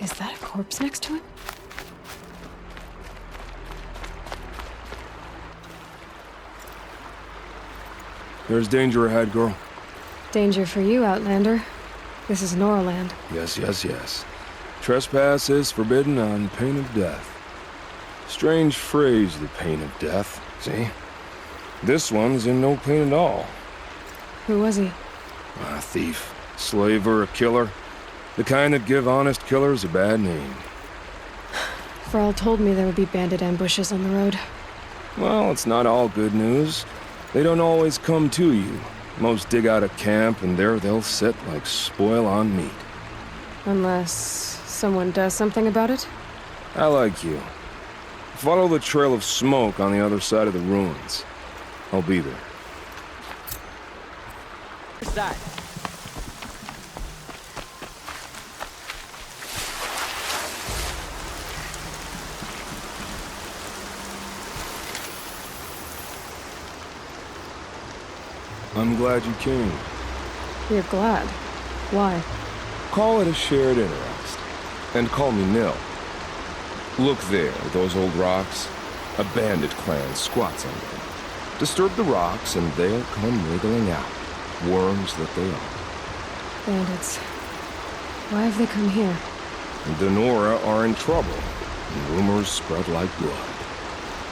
Is that a corpse next to him? There's danger ahead, girl. Danger for you, Outlander. This is Norland. Yes. Trespass is forbidden on pain of death. Strange phrase, the pain of death, see? This one's in no pain at all. Who was he? A thief, slaver, a killer. The kind that give honest killers a bad name. Frall told me there would be bandit ambushes on the road. Well, it's not all good news. They don't always come to you. Most dig out a camp, and there they'll sit like spoil on meat. Unless someone does something about it? I like you. Follow the trail of smoke on the other side of the ruins. I'll be there. Where's that? I'm glad you came. You're glad. Why? Call it a shared interest. And call me Nil. Look there, those old rocks. A bandit clan squats under them. Disturb the rocks and they'll come wriggling out. Worms that they are. Bandits. Why have they come here? The Nora are in trouble, and rumors spread like blood.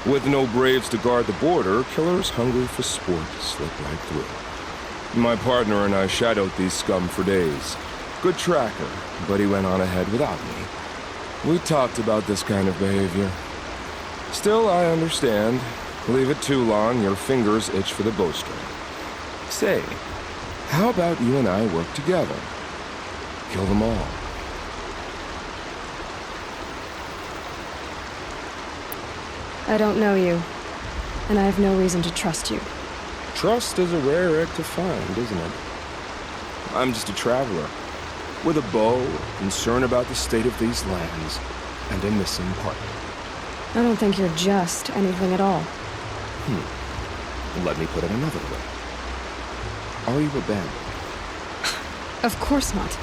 With no braves to guard the border, killers hungry for sport slip right through. My partner and I shadowed these scum for days. Good tracker, but he went on ahead without me. We talked about this kind of behavior. Still, I understand. Leave it too long, your fingers itch for the bowstring. Say, how about you and I work together? Kill them all. I don't know you, and I have no reason to trust you. Trust is a rare egg to find, isn't it? I'm just a traveler, with a bow, concern about the state of these lands, and a missing partner. I don't think you're just anything at all. Let me put it another way. Are you a bandit? Of course not.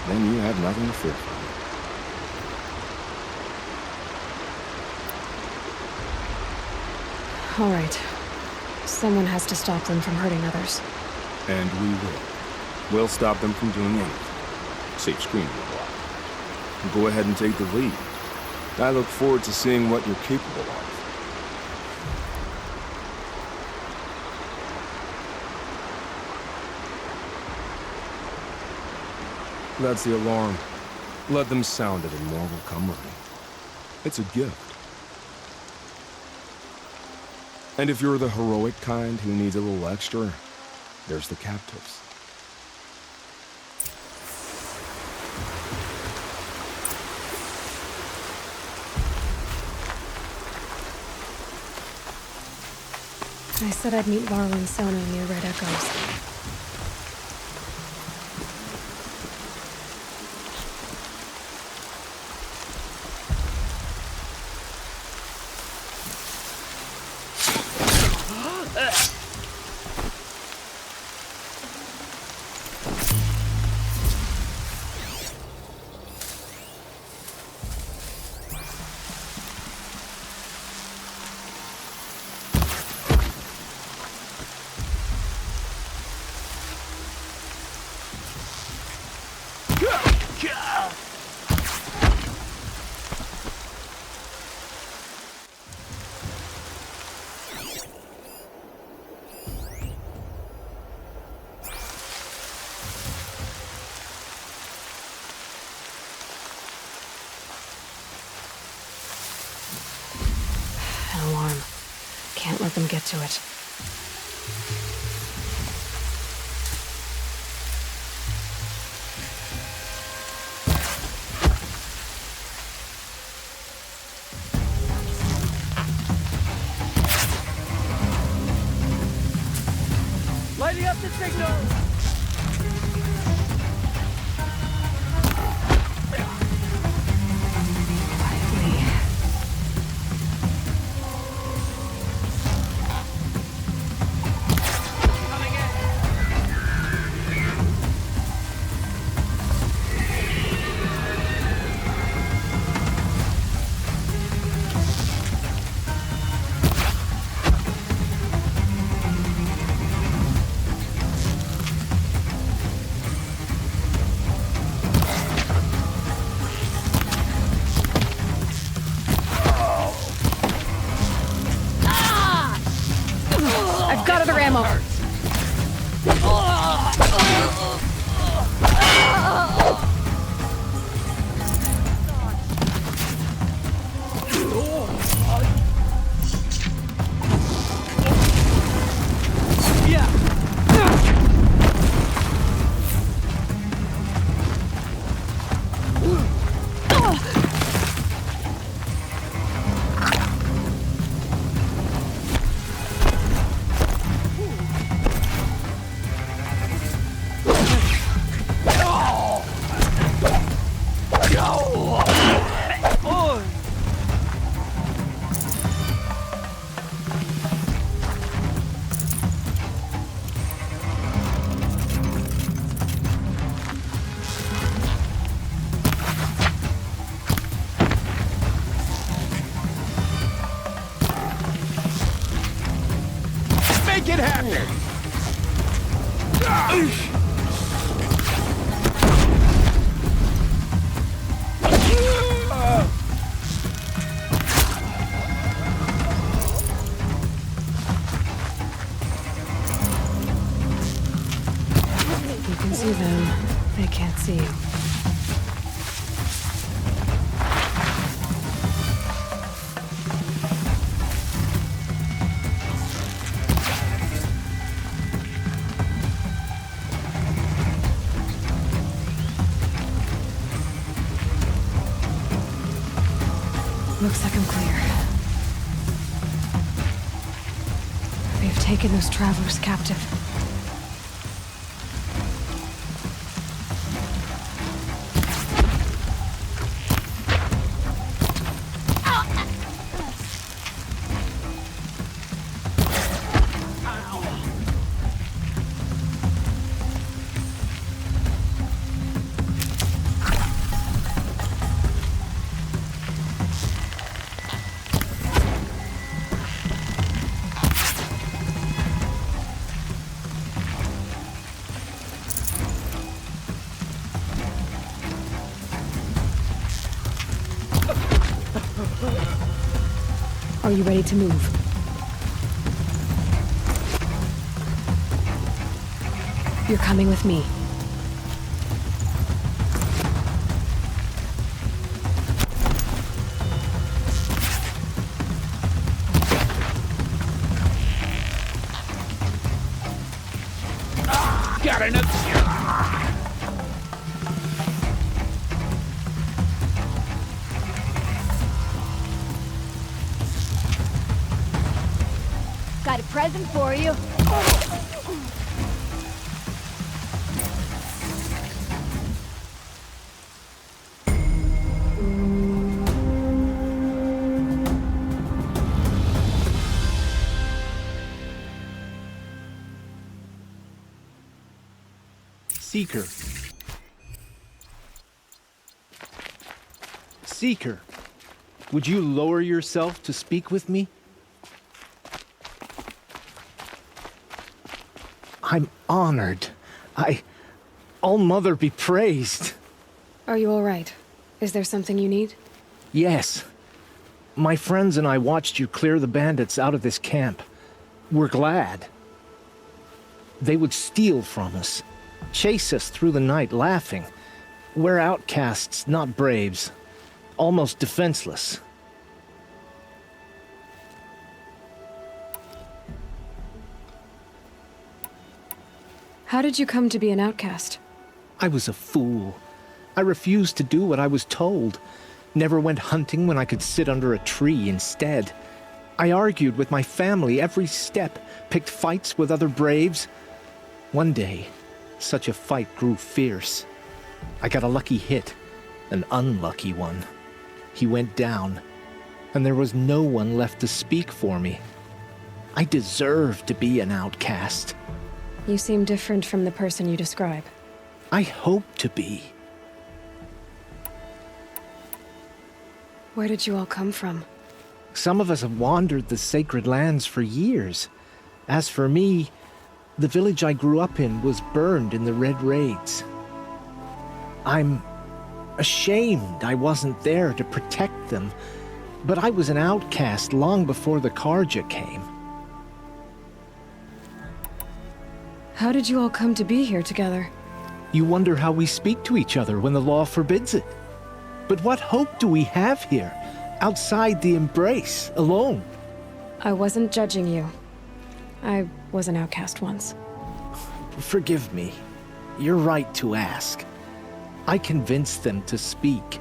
Then you have nothing to fear from me. All right. Someone has to stop them from hurting others. And we will. We'll stop them from doing anything. Safe screening a lot. Go ahead and take the lead. I look forward to seeing what you're capable of. That's the alarm. Let them sound it and more will come running. It's a gift. And if you're the heroic kind who needs a little extra, there's the captives. I said I'd meet Varl and Sona near Red Echoes. An alarm. Can't let them get to it. Lighting up the signal! Looks like I'm clear. They've taken those travelers captive. Are you ready to move? You're coming with me. Got enough. Got a present for you. Seeker. Seeker, would you lower yourself to speak with me? I'm honored. All-Mother be praised. Are you all right? Is there something you need? Yes. My friends and I watched you clear the bandits out of this camp. We're glad. They would steal from us, chase us through the night laughing. We're outcasts, not braves. Almost defenseless. How did you come to be an outcast? I was a fool. I refused to do what I was told. Never went hunting when I could sit under a tree instead. I argued with my family every step, picked fights with other braves. One day, such a fight grew fierce. I got a lucky hit, an unlucky one. He went down, and there was no one left to speak for me. I deserved to be an outcast. You seem different from the person you describe. I hope to be. Where did you all come from? Some of us have wandered the sacred lands for years. As for me, the village I grew up in was burned in the Red Raids. I'm ashamed I wasn't there to protect them, but I was an outcast long before the Karja came. How did you all come to be here together? You wonder how we speak to each other when the law forbids it. But what hope do we have here, outside the embrace, alone? I wasn't judging you. I was an outcast once. Forgive me. You're right to ask. I convinced them to speak.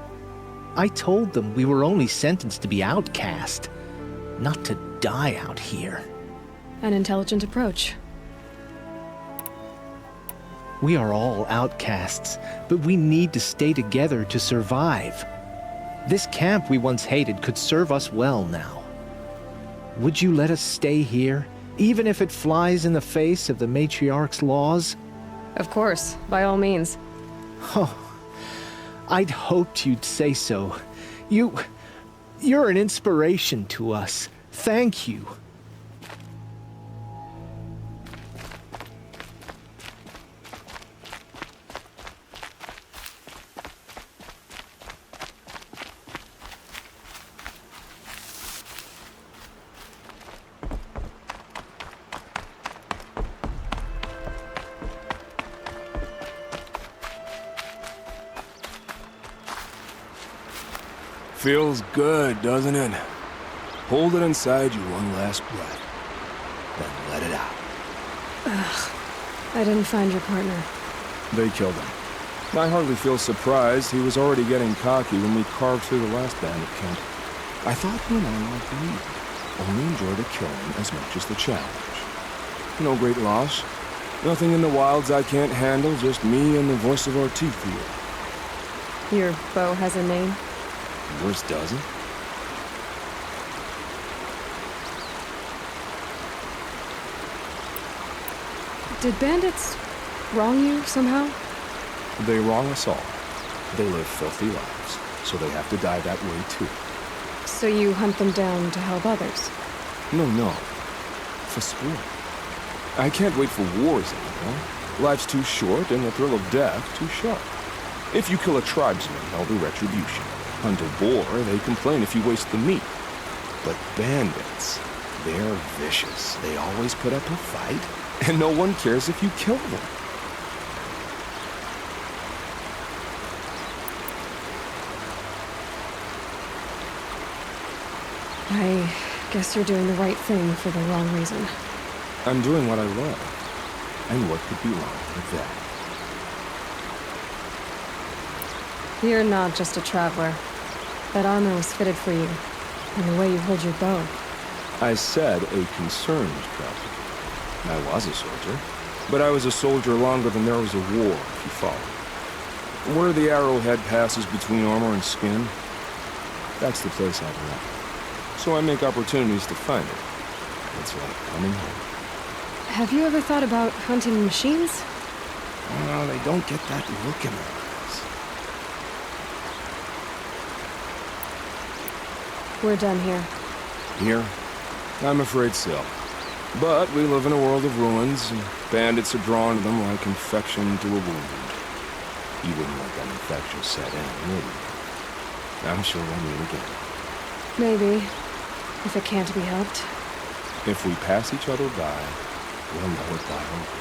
I told them we were only sentenced to be outcast, not to die out here. An intelligent approach. We are all outcasts, but we need to stay together to survive. This camp we once hated could serve us well now. Would you let us stay here, even if it flies in the face of the matriarch's laws? Of course, by all means. Oh, I'd hoped you'd say so. You're an inspiration to us. Thank you. Feels good, doesn't it? Hold it inside you one last breath. Then let it out. I didn't find your partner. They killed him. I hardly feel surprised. He was already getting cocky when we carved through the last bandit camp. I thought you and I, like me, only enjoy the killing as much as the challenge. No great loss. Nothing in the wilds I can't handle, just me and the voice of our teeth here. Your bow has a name? Yours doesn't? Did bandits wrong you somehow? They wrong us all. They live filthy lives, so they have to die that way too. So you hunt them down to help others? No. For sport. I can't wait for wars anymore. Life's too short and the thrill of death too sharp. If you kill a tribesman, there'll be retribution. Hunt a boar, they complain if you waste the meat. But bandits, they're vicious. They always put up a fight, and no one cares if you kill them. I guess you're doing the right thing for the wrong reason. I'm doing what I love. And what could be wrong with that? You're not just a traveler. That armor was fitted for you, and the way you hold your bow. I said a concerned traveler. I was a soldier, but I was a soldier longer than there was a war, if you follow. Where the arrowhead passes between armor and skin, that's the place I belong. So I make opportunities to find it. It's like coming home. Have you ever thought about hunting machines? Well, they don't get that look in their eyes. We're done here. Here? I'm afraid so. But we live in a world of ruins, and bandits are drawn to them like infection to a wound. You wouldn't let that infection set in, would you? I'm sure we'll meet again. Maybe, if it can't be helped. If we pass each other by, we'll know it by hope.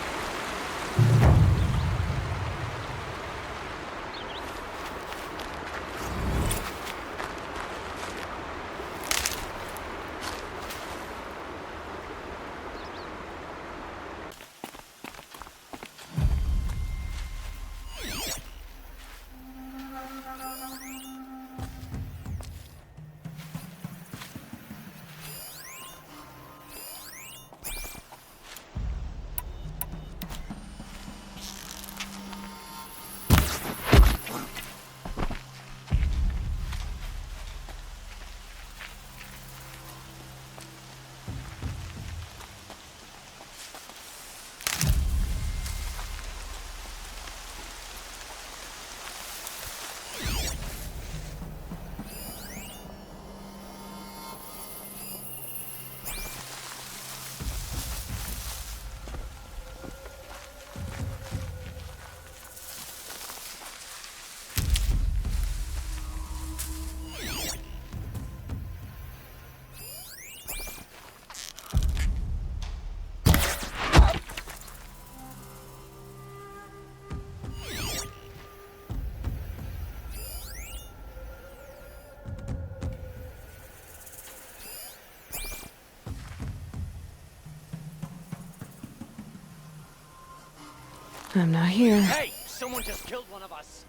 I'm not here. Hey! Someone just killed one of us!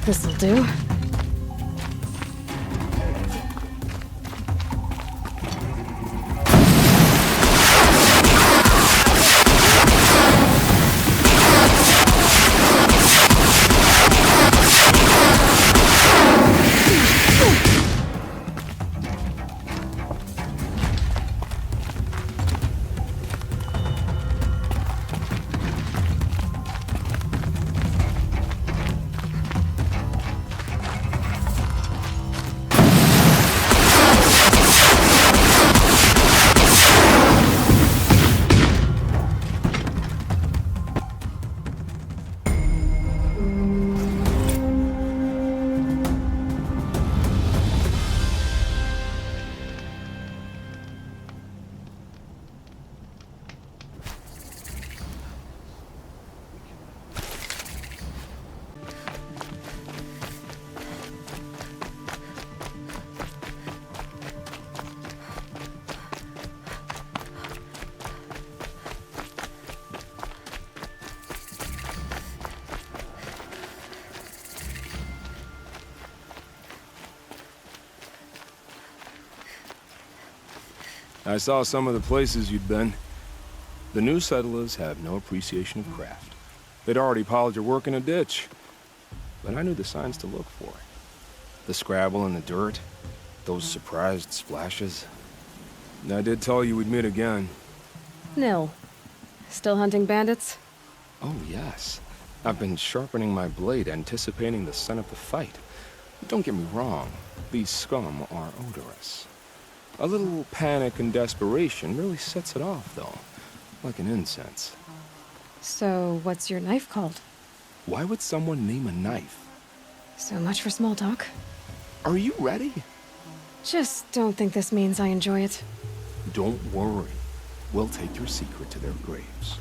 This'll do. I saw some of the places you'd been. The new settlers have no appreciation of craft. They'd already piled your work in a ditch. But I knew the signs to look for. The scrabble in the dirt, those surprised splashes. And I did tell you we'd meet again. Nil. Still hunting bandits? Oh, yes. I've been sharpening my blade, anticipating the scent of the fight. Don't get me wrong, these scum are odorous. A little panic and desperation really sets it off, though, like an incense. So, what's your knife called? Why would someone name a knife? So much for small talk. Are you ready? Just don't think this means I enjoy it. Don't worry. We'll take your secret to their graves.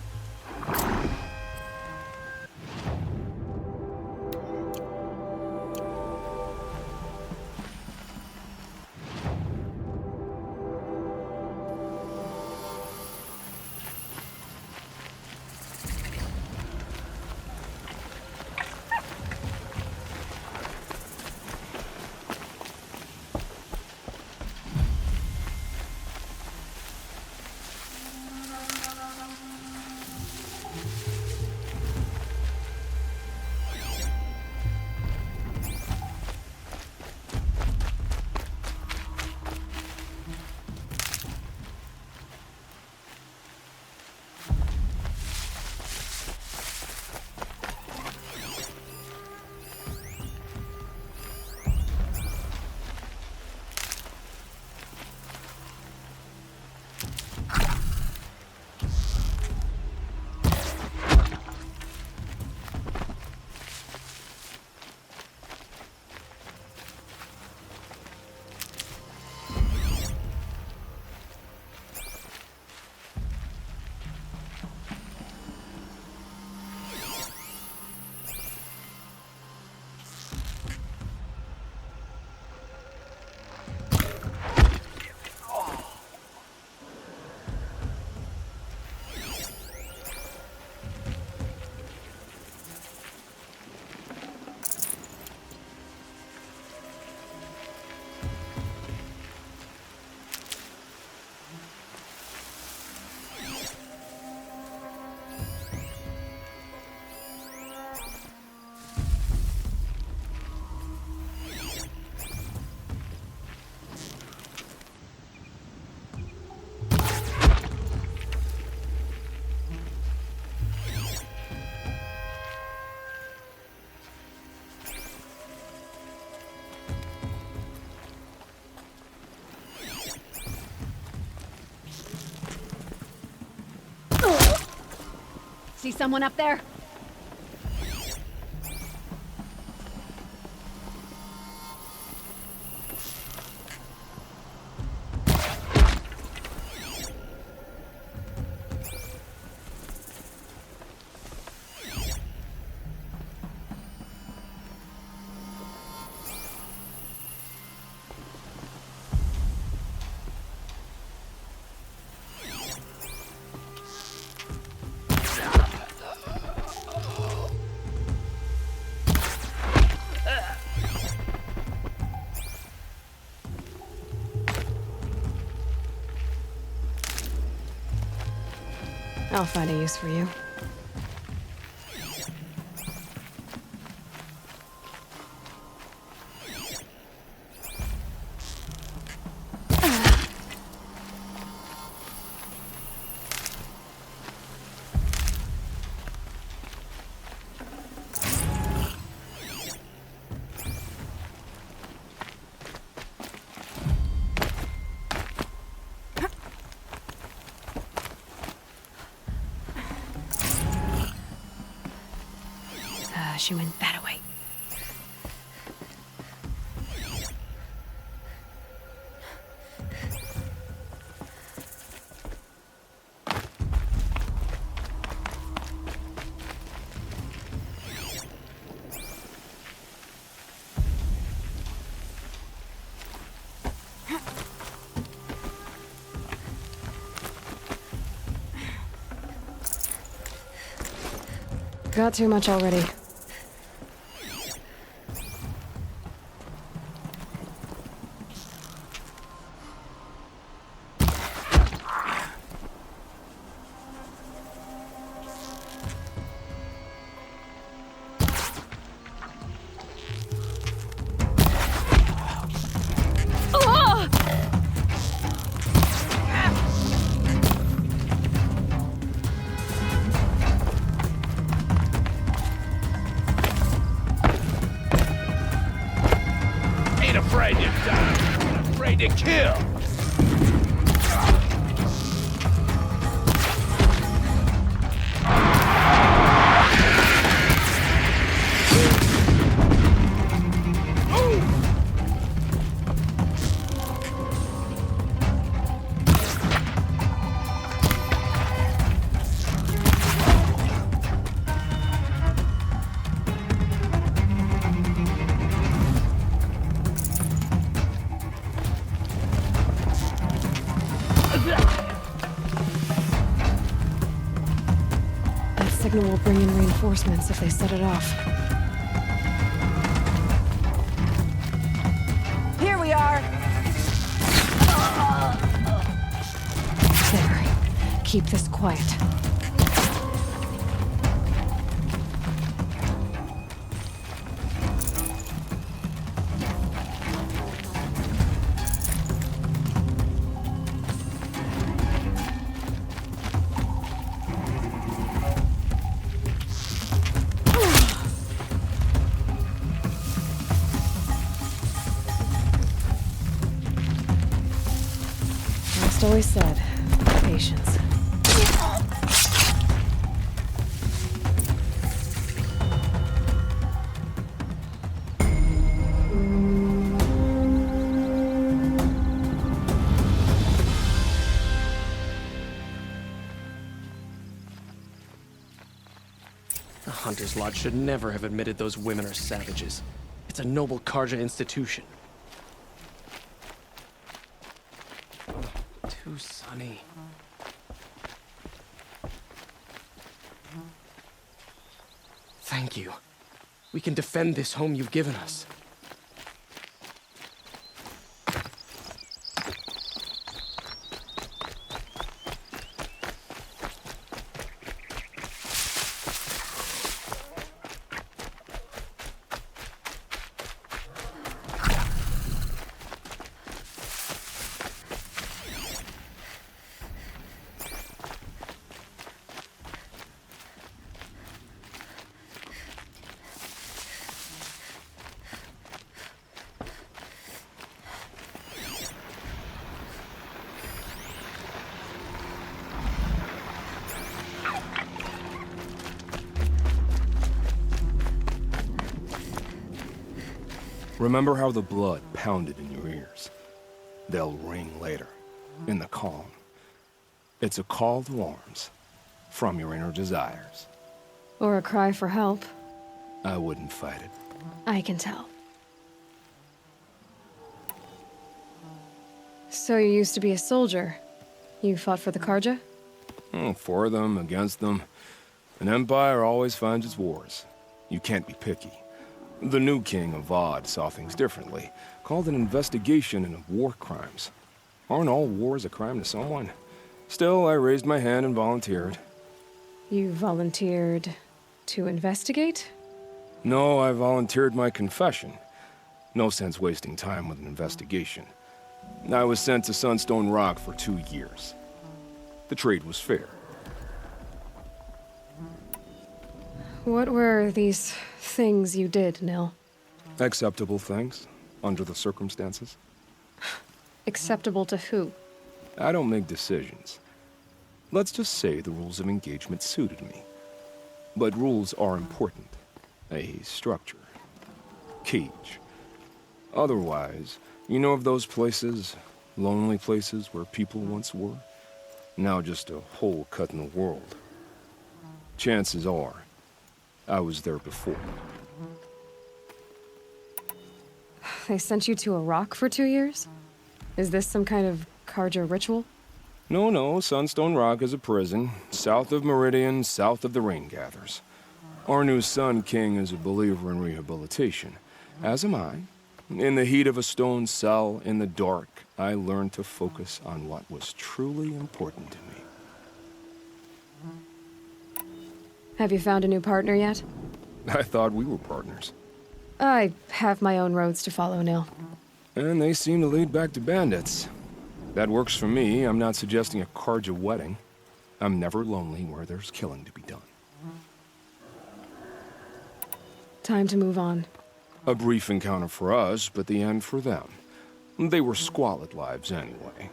See someone up there? I'll find a use for you. She went that way. Got too much already. To kill! Signal will bring in reinforcements if they set it off. Here we are! There. Keep this quiet. Always said, patience. The Hunter's Lodge should never have admitted those women are savages. It's a noble Karja institution. Too sunny. Thank you. We can defend this home you've given us. Remember how the blood pounded in your ears? They'll ring later, in the calm. It's a call to arms, from your inner desires. Or a cry for help. I wouldn't fight it. I can tell. So you used to be a soldier. You fought for the Karja? For them, against them. An empire always finds its wars. You can't be picky. The new king of Vod saw things differently, called an investigation into war crimes. Aren't all wars a crime to someone? Still, I raised my hand and volunteered. You volunteered to investigate? No, I volunteered my confession. No sense wasting time with an investigation. I was sent to Sunstone Rock for 2 years. The trade was fair. What were these things you did, Nil? Acceptable things, under the circumstances. Acceptable to who? I don't make decisions. Let's just say the rules of engagement suited me. But rules are important. A structure. Cage. Otherwise, you know of those places, lonely places where people once were? Now just a hole cut in the world. Chances are, I was there before. They sent you to a rock for 2 years? Is this some kind of Carja ritual? No, Sunstone Rock is a prison, south of Meridian, south of the Rain Gathers. Our new Sun King is a believer in rehabilitation, as am I. In the heat of a stone cell, in the dark, I learned to focus on what was truly important to me. Have you found a new partner yet? I thought we were partners. I have my own roads to follow, Nil. And they seem to lead back to bandits. That works for me. I'm not suggesting a Carja wedding. I'm never lonely where there's killing to be done. Time to move on. A brief encounter for us, but the end for them. They were squalid lives anyway.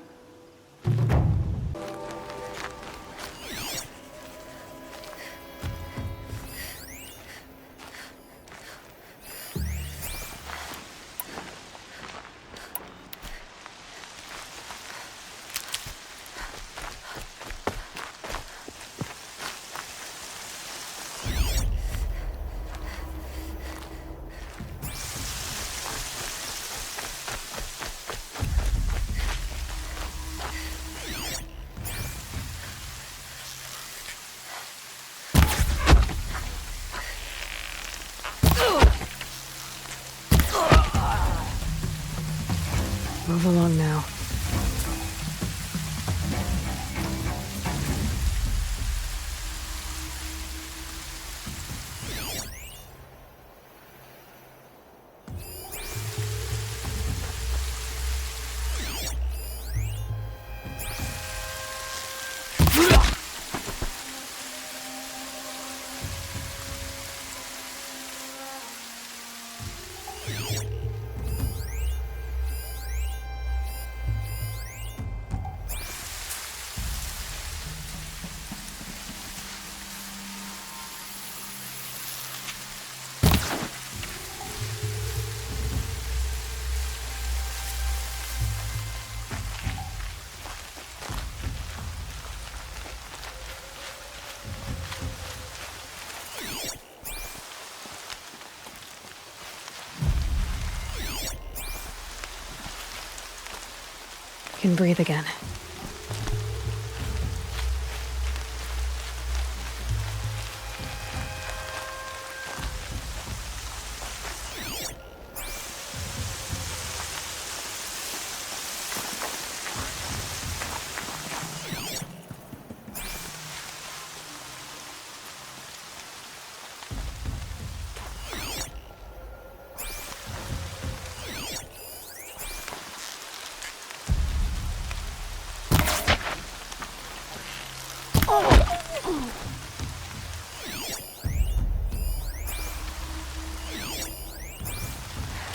Move along now. Can breathe again.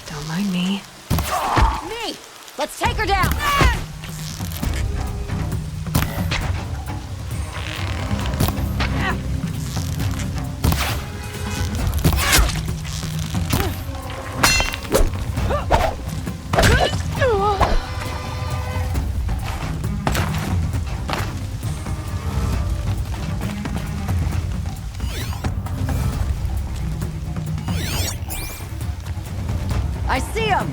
Don't mind me. Me! Let's take her down! I see him!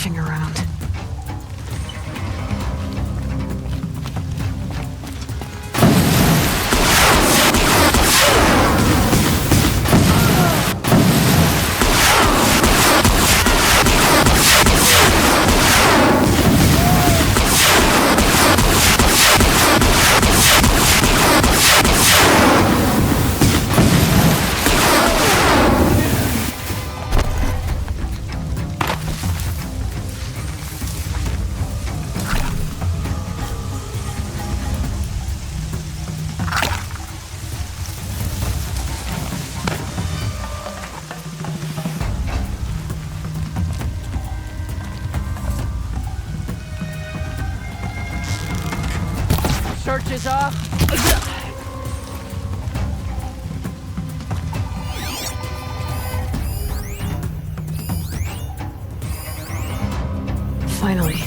searching around. Search is off. Finally.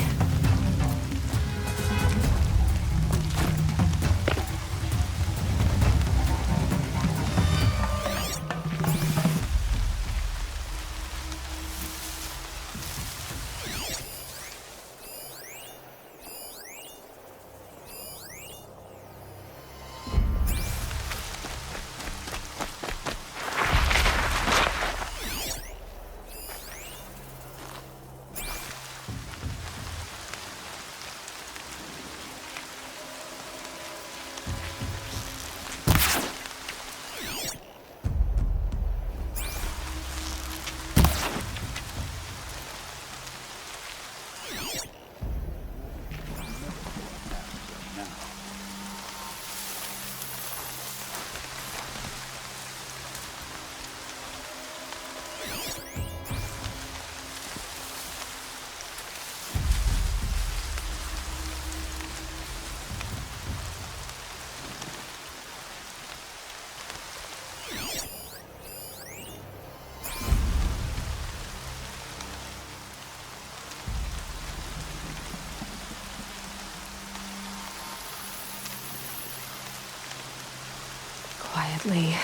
Quietly.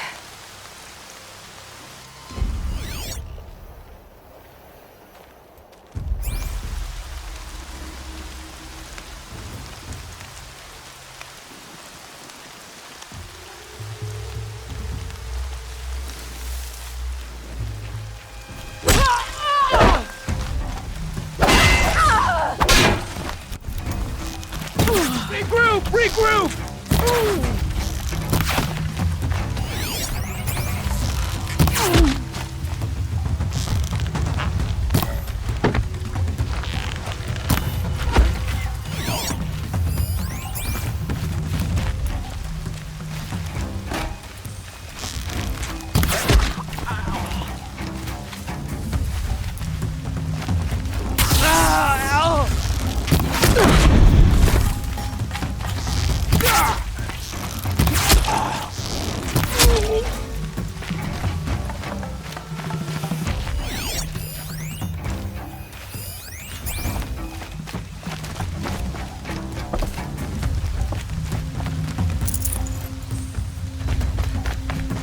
Regroup! Regroup!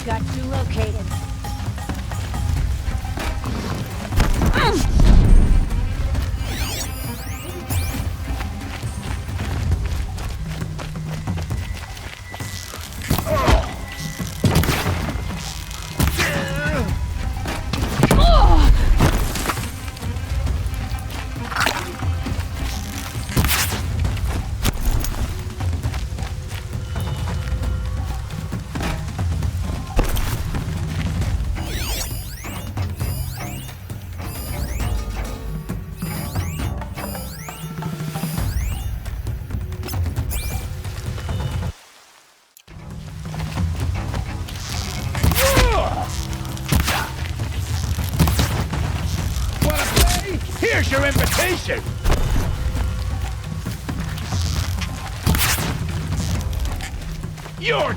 Got you located. Here's your invitation! You're...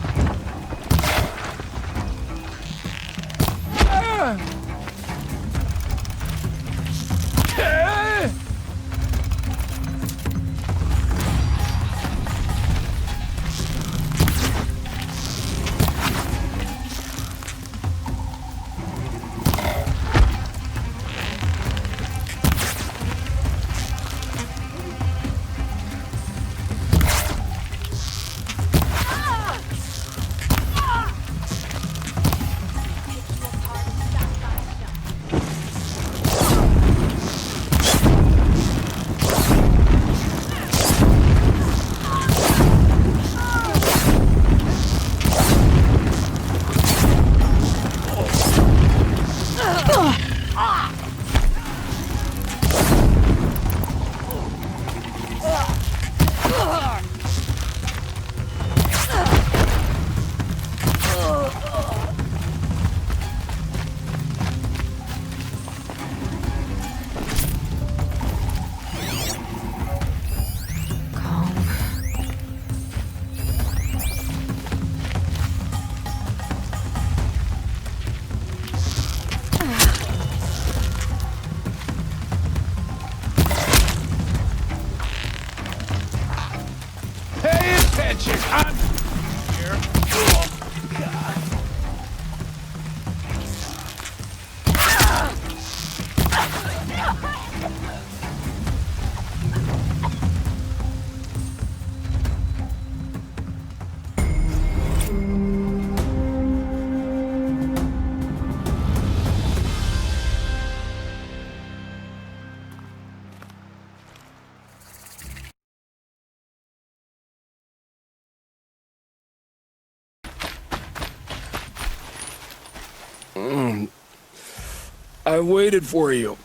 I waited for you.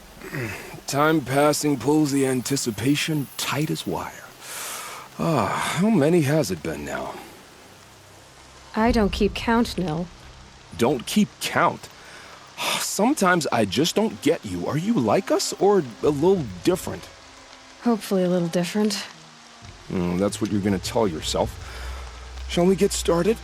Time passing pulls the anticipation tight as wire. How many has it been now? I don't keep count, Nil. Don't keep count. Sometimes I just don't get you. Are you like us, or a little different? Hopefully a little different. That's what you're gonna tell yourself. Shall we get started?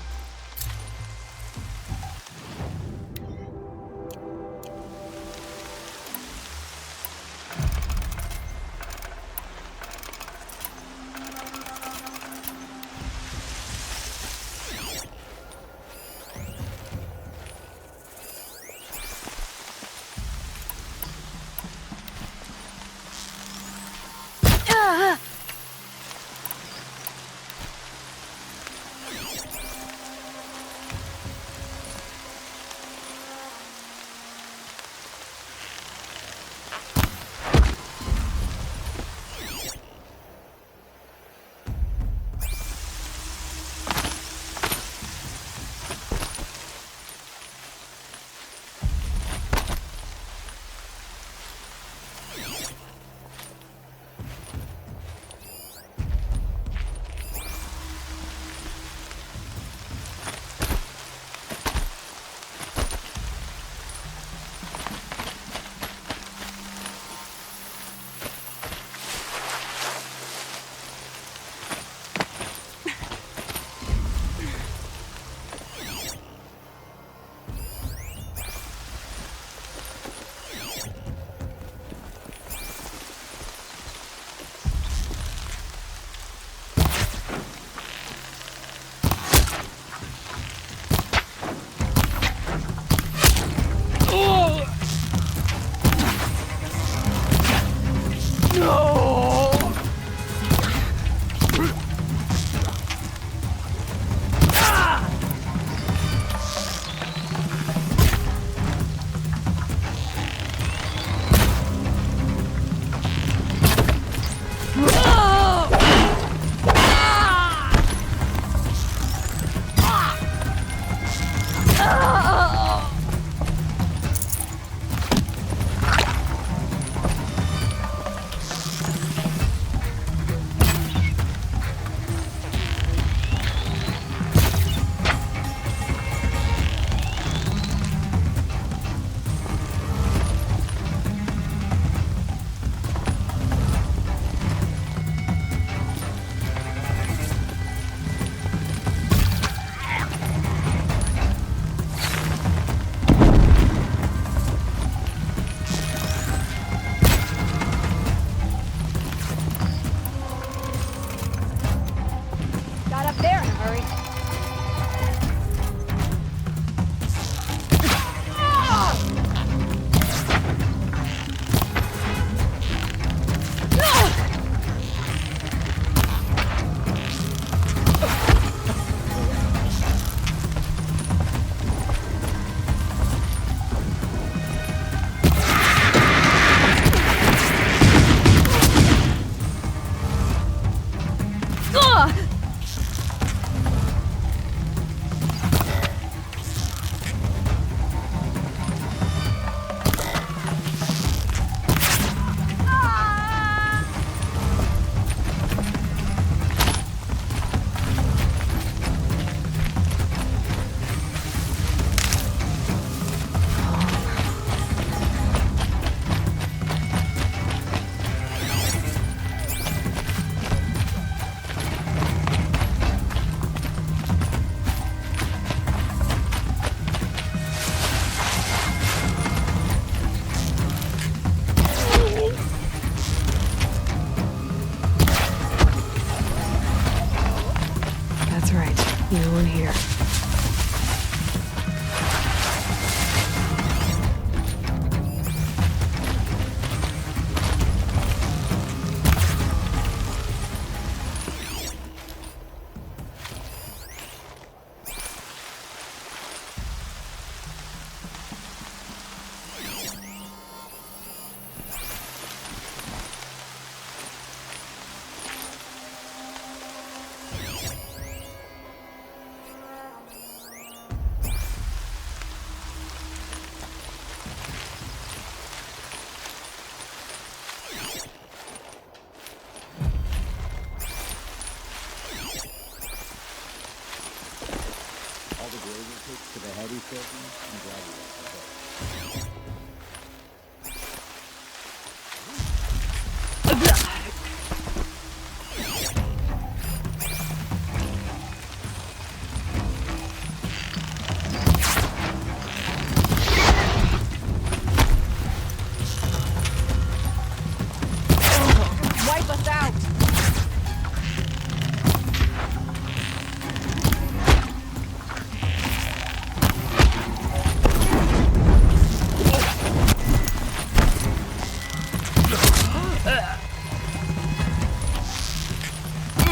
Wipe us out!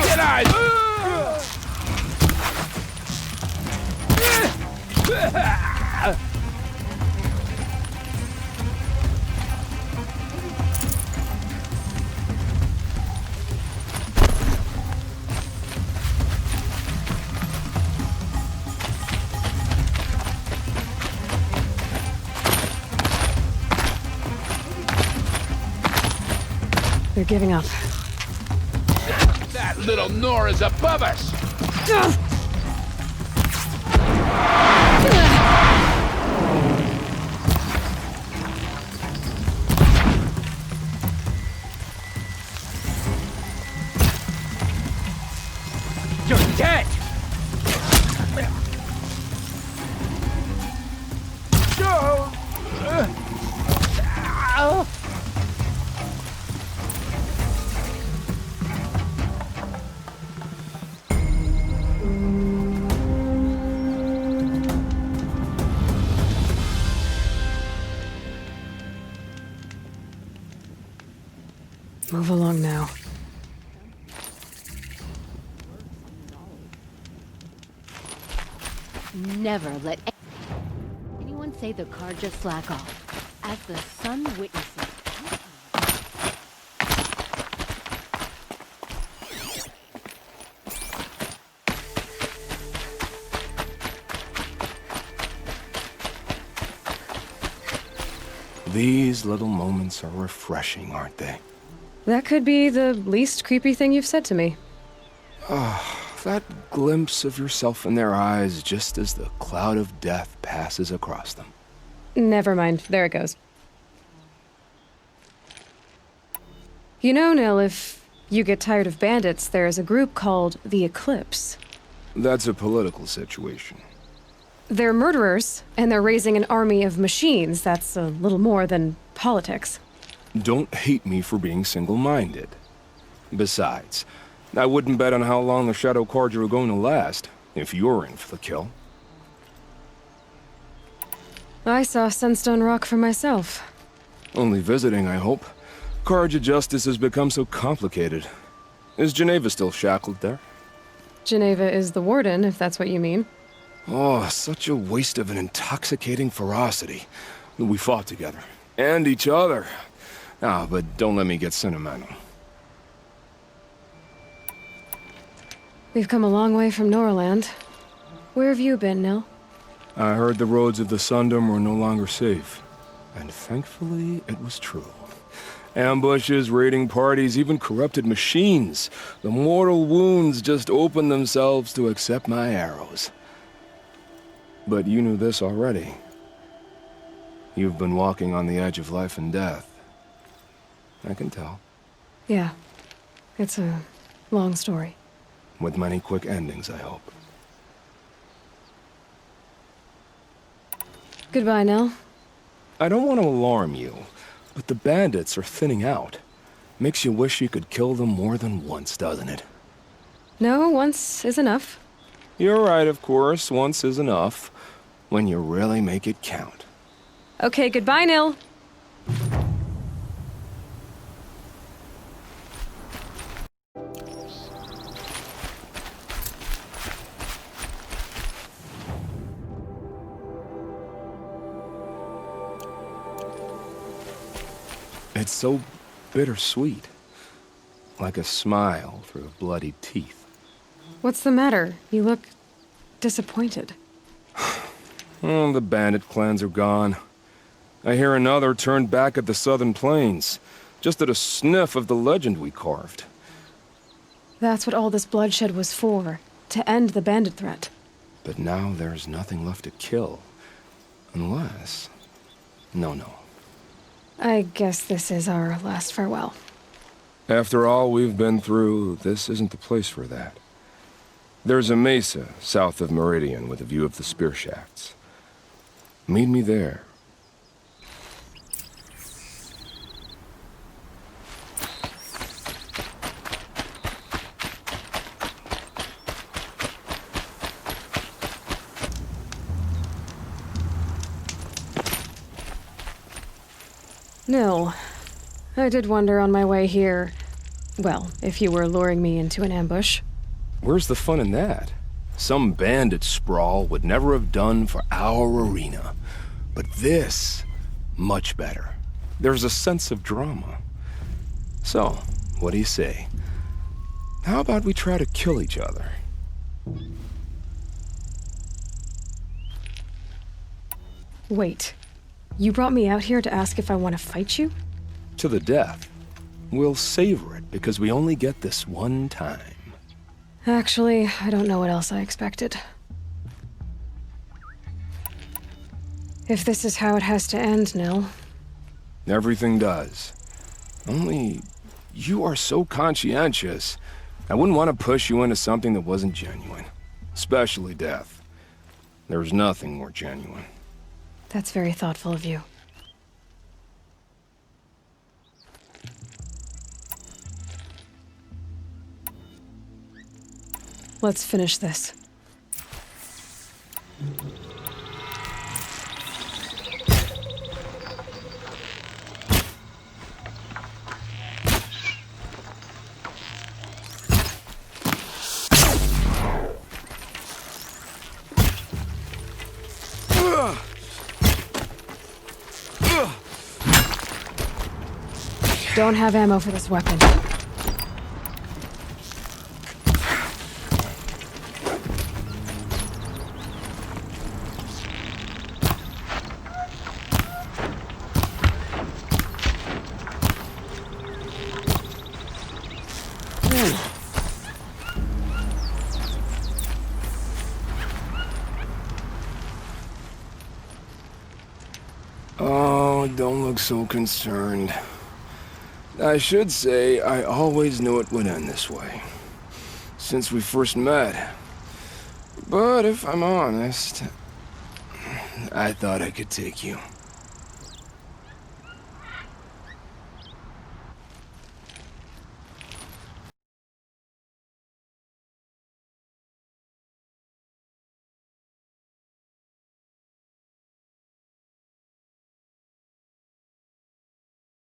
Get out! They're giving up. That little Nora's above us! You're dead! Move along now. Never let anyone say the car just slack off. As the sun witnesses. These little moments are refreshing, aren't they? That could be the least creepy thing you've said to me. That glimpse of yourself in their eyes just as the cloud of death passes across them. Never mind. There it goes. You know, Nil, if you get tired of bandits, there is a group called the Eclipse. That's a political situation. They're murderers, and they're raising an army of machines. That's a little more than politics. Don't hate me for being single-minded. Besides, I wouldn't bet on how long the Shadow Cards are going to last, if you're in for the kill. I saw Sunstone Rock for myself. Only visiting, I hope. Carja justice has become so complicated. Is Geneva still shackled there? Geneva is the warden, if that's what you mean. Oh, such a waste of an intoxicating ferocity. We fought together. And each other. Ah, but don't let me get sentimental. We've come a long way from Norland. Where have you been, Nil? I heard the roads of the Sundom were no longer safe. And thankfully, it was true. Ambushes, raiding parties, even corrupted machines. The mortal wounds just opened themselves to accept my arrows. But you knew this already. You've been walking on the edge of life and death. I can tell. Yeah. It's a long story. With many quick endings, I hope. Goodbye, Nil. I don't want to alarm you, but the bandits are thinning out. Makes you wish you could kill them more than once, doesn't it? No, once is enough. You're right, of course. Once is enough. When you really make it count. Okay, goodbye, Nil. It's so bittersweet. Like a smile through bloody teeth. What's the matter? You look disappointed. Oh, the bandit clans are gone. I hear another turned back at the southern plains, just at a sniff of the legend we carved. That's what all this bloodshed was for, to end the bandit threat. But now there's nothing left to kill. Unless... No. I guess this is our last farewell. After all we've been through, this isn't the place for that. There's a mesa south of Meridian with a view of the spear shafts. Meet me there. Nil, I did wonder on my way here, well, if you were luring me into an ambush. Where's the fun in that? Some bandit sprawl would never have done for our arena. But this, much better. There's a sense of drama. So, what do you say? How about we try to kill each other? Wait, you brought me out here to ask if I want to fight you? To the death. We'll savor it because we only get this one time. Actually, I don't know what else I expected. If this is how it has to end, Nil. Everything does. Only, you are so conscientious. I wouldn't want to push you into something that wasn't genuine. Especially death. There's nothing more genuine. That's very thoughtful of you. Let's finish this. Don't have ammo for this weapon. Oh, don't look so concerned. I should say, I always knew it would end this way. Since we first met. But if I'm honest, I thought I could take you.